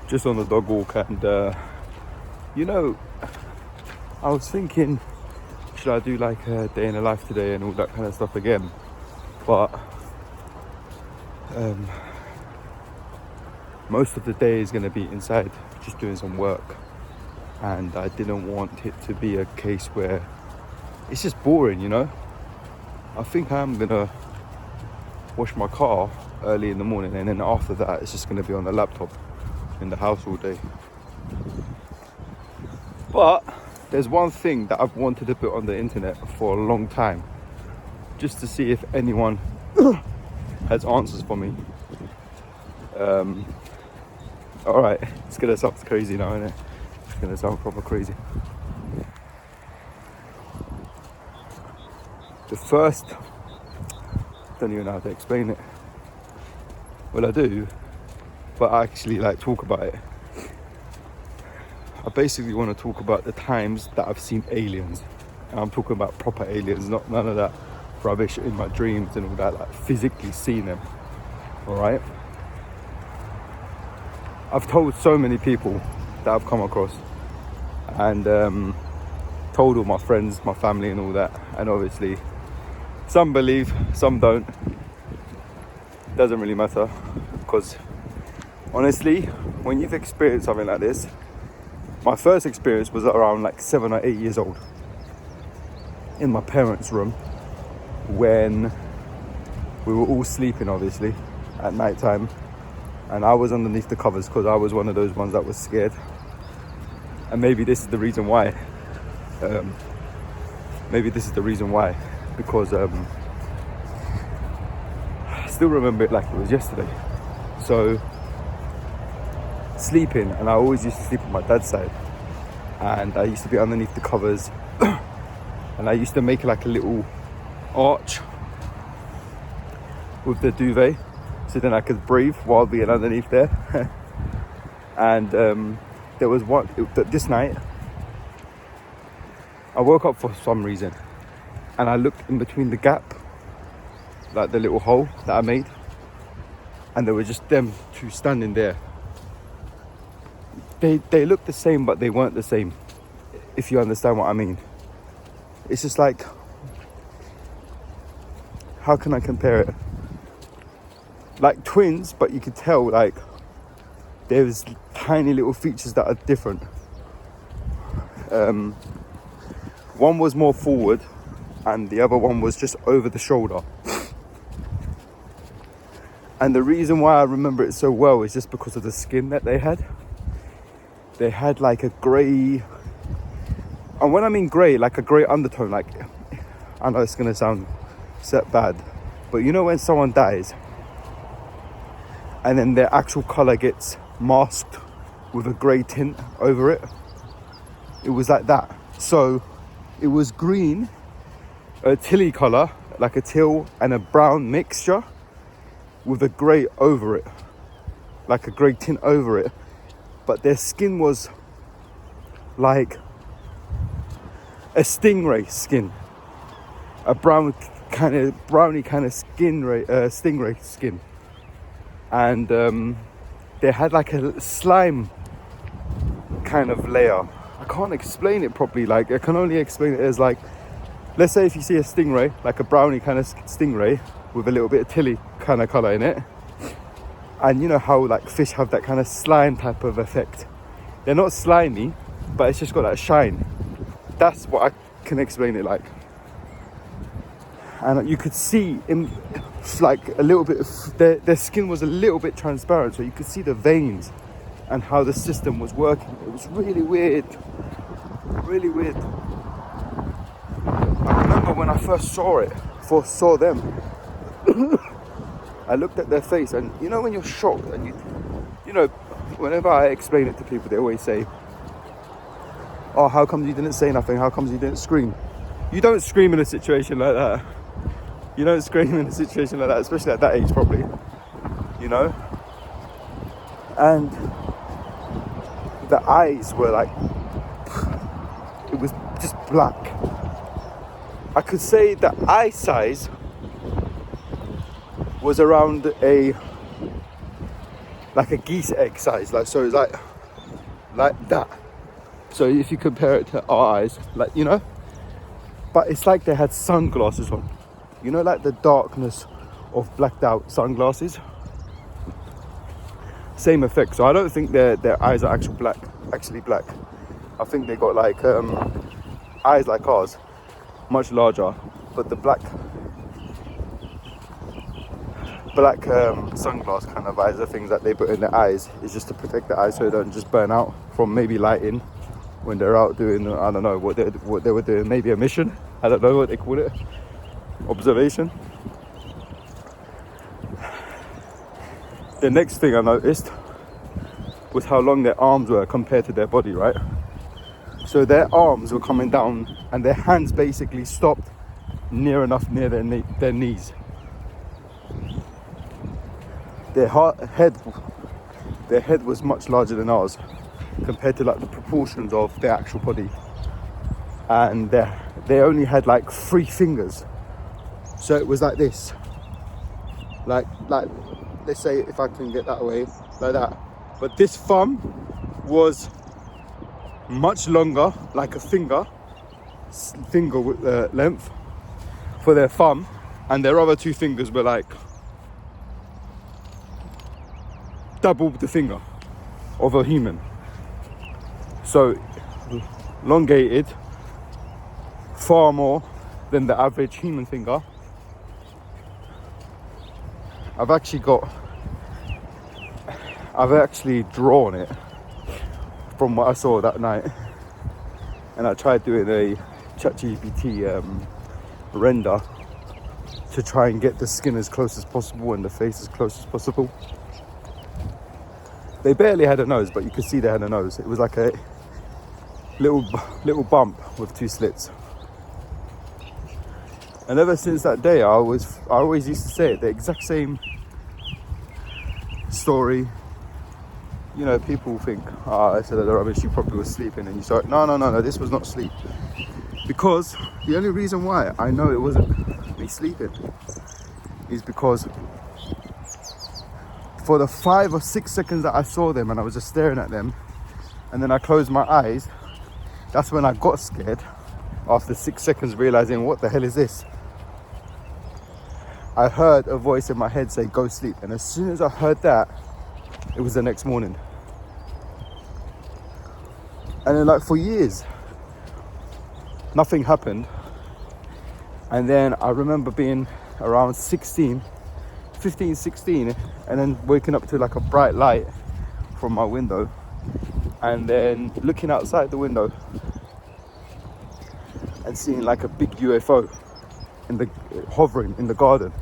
just on the dog walk, and you know, I was thinking, should I do like a day in a life today and all that kind of stuff again? But most of the day is going to be inside, just doing some work, and I didn't want it to be a case where it's just boring, you know. I think I'm gonna wash my car early in the morning, and then after that it's just gonna be on the laptop in the house all day. But there's one thing that I've wanted to put on the internet for a long time, just to see if anyone has answers for me. Alright, it's gonna sound crazy now, isn't it? It's gonna sound proper crazy. The first, don't even know how to explain it. Well, I do, but I actually like talk about it. I basically want to talk about the times that I've seen aliens. And I'm talking about proper aliens, not none of that rubbish in my dreams and all that, like physically seeing them. Alright? I've told so many people that I've come across, and told all my friends, my family and all that, and obviously some believe, some don't. Doesn't really matter, because honestly, when you've experienced something like this, my first experience was around like 7 or 8 years old in my parents' room, when we were all sleeping obviously at night time, and I was underneath the covers because I was one of those ones that was scared. And maybe this is the reason why. Because I still remember it like it was yesterday. So sleeping, and I always used to sleep on my dad's side, and I used to be underneath the covers and I used to make like a little arch with the duvet, so then I could breathe while being underneath there. And there was this night I woke up for some reason, and I looked in between the gap, like the little hole that I made, and there were just them two standing there. They looked the same, but they weren't the same, if you understand what I mean. It's just like, how can I compare it? Like twins, but you could tell like there's tiny little features that are different. One was more forward and the other one was just over the shoulder. And the reason why I remember it so well is just because of the skin that they had. They had like a grey, and when I mean grey, like a grey undertone, like, I know it's gonna sound bad, but you know when someone dies and then their actual colour gets masked with a grey tint over it? It was like that. So it was green, a tilly colour, like a teal and a brown mixture with a grey over it, like a grey tint over it. But their skin was like a stingray skin, a brownie kind of stingray skin, and they had like a slime kind of layer. I can't explain it properly. Like, I can only explain it as like, let's say if you see a stingray, like a brownie kind of stingray with a little bit of tilly kind of colour in it, and you know how like fish have that kind of slime type of effect. They're not slimy, but it's just got that shine. That's what I can explain it like. And you could see in like a little bit of their skin was a little bit transparent, so you could see the veins and how the system was working. It was really weird, really weird. I remember when I first saw them, I looked at their face, and you know when you're shocked, and you know, whenever I explain it to people, they always say, "Oh, how come you didn't say nothing? How come you didn't scream?" You don't scream in a situation like that. You don't scream in a situation like that, especially at that age, probably. You know? And the eyes were like, it was just black. I could say the eye size was around like a geese egg size, like, so it's like that. So if you compare it to our eyes, like, you know, but it's like they had sunglasses on, you know, like the darkness of blacked out sunglasses, same effect. So I don't think their eyes are actually black. I think they got like eyes like ours, much larger, but the black sunglass kind of eyes, the things that they put in their eyes, is just to protect the eyes so they don't just burn out from maybe lighting when they're out doing, I don't know what they were doing, maybe a mission, I don't know what they call it, observation. The next thing I noticed was how long their arms were compared to their body, right? So their arms were coming down and their hands basically stopped near their knees. Their head was much larger than ours compared to like the proportions of their actual body, and they only had like 3 fingers, so it was like this, like let's say if I can get that away, like that, but this thumb was much longer, like a finger with length for their thumb, and their other 2 fingers were like double the finger of a human. So elongated far more than the average human finger. I've actually drawn it from what I saw that night, and I tried doing a ChatGPT render to try and get the skin as close as possible and the face as close as possible. They barely had a nose, but you could see they had a nose. It was like a little bump with 2 slits. And ever since that day, I always used to say it, the exact same story. You know, people think, I said that the rubbish, you probably was sleeping, and you start, no, this was not sleep. Because the only reason why I know it wasn't me sleeping is because for the 5 or 6 seconds that I saw them and I was just staring at them, and then I closed my eyes, that's when I got scared. After 6 seconds realizing, what the hell is this? I heard a voice in my head say, go sleep. And as soon as I heard that, it was the next morning. And then like for years, nothing happened. And then I remember being around 15, 16, and then waking up to like a bright light from my window, and then looking outside the window and seeing like a big UFO hovering in the garden.